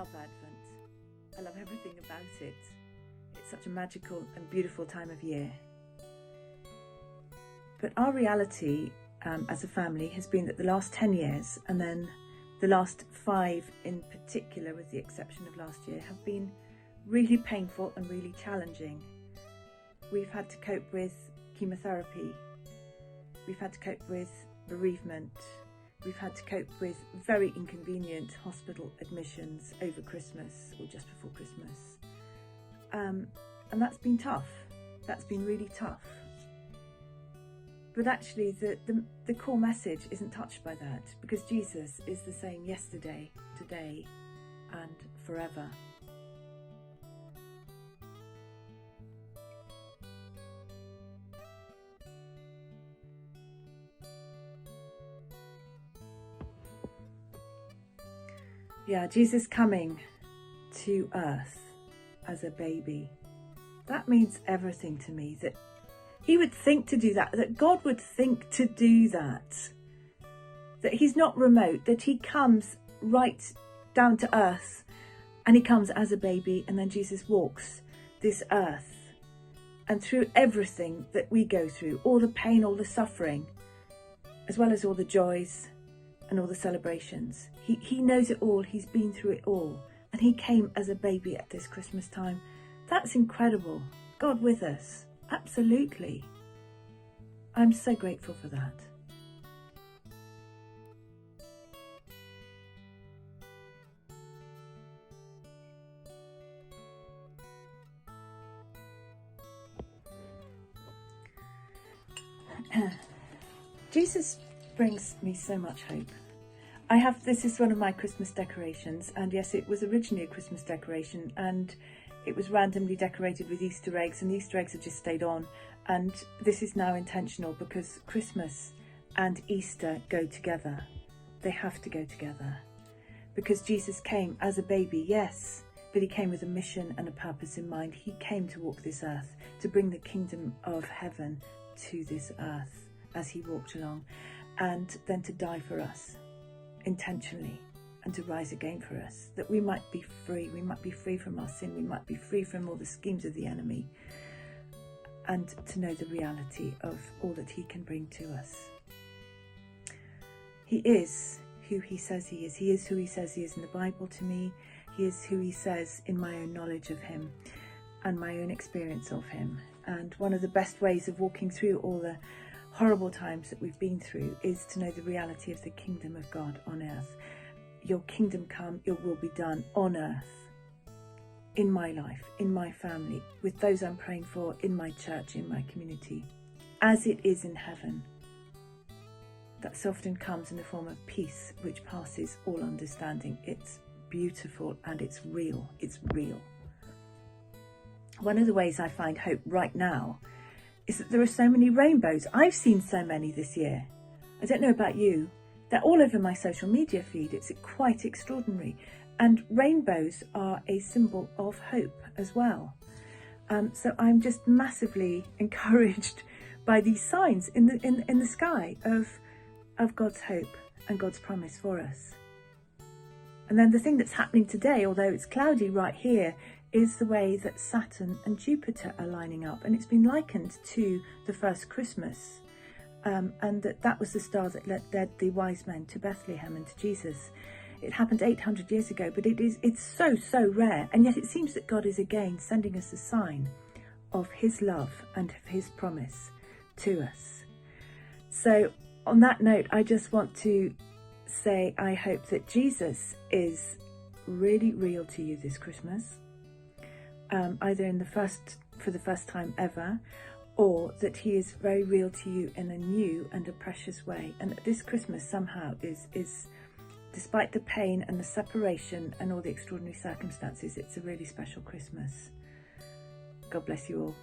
love Advent. I love everything about it. It's such a magical and beautiful time of year. But our reality as a family has been that the last 10 years, and then the last 5 in particular, with the exception of last year, have been really painful and really challenging. We've had to cope with chemotherapy. We've had to cope with bereavement. We've had to cope with very inconvenient hospital admissions over Christmas or just before Christmas. And that's been tough. That's been really tough. But actually the core message isn't touched by that, because Jesus is the same yesterday, today, and forever. Yeah, Jesus coming to earth as a baby. That means everything to me, that he would think to do that, that God would think to do that he's not remote, that he comes right down to earth, and he comes as a baby, and then Jesus walks this earth, and through everything that we go through, all the pain, all the suffering, as well as all the joys and all the celebrations. He knows it all, he's been through it all, and he came as a baby at this Christmas time. That's incredible. God with us, absolutely. I'm so grateful for that. Jesus brings me so much hope. This is one of my Christmas decorations, and yes, it was originally a Christmas decoration, and it was randomly decorated with Easter eggs, and the Easter eggs have just stayed on, and this is now intentional because Christmas and Easter go together. They have to go together, because Jesus came as a baby, yes, but he came with a mission and a purpose in mind. He came to walk this earth, to bring the kingdom of heaven to this earth as he walked along, and then to die for us intentionally, and to rise again for us, that we might be free. We might be free from our sin. We might be free from all the schemes of the enemy, and to know the reality of all that he can bring to us. He is who he says he is. He is who he says he is in the Bible to me. He is who he says in my own knowledge of him and my own experience of him. And one of the best ways of walking through all the horrible times that we've been through is to know the reality of the kingdom of God on earth. Your kingdom come, your will be done on earth, in my life, in my family, with those I'm praying for, in my church, in my community, as it is in heaven. That so often comes in the form of peace, which passes all understanding. It's beautiful and it's real. It's real. One of the ways I find hope right now is that there are so many rainbows. I've seen so many this year. I don't know about you. They're all over my social media feed. It's quite extraordinary. And rainbows are a symbol of hope as well. So I'm just massively encouraged by these signs in the sky of God's hope and God's promise for us. And then the thing that's happening today, although it's cloudy right here, is the way that Saturn and Jupiter are lining up. And it's been likened to the first Christmas. And that was the star that led the wise men to Bethlehem and to Jesus. It happened 800 years ago, but it's so rare. And yet it seems that God is again sending us a sign of his love and of his promise to us. So on that note, I just want to say I hope that Jesus is really real to you this Christmas, either for the first time ever, or that he is very real to you in a new and a precious way, and that this Christmas somehow is despite the pain and the separation and all the extraordinary circumstances, it's a really special Christmas. God bless you all.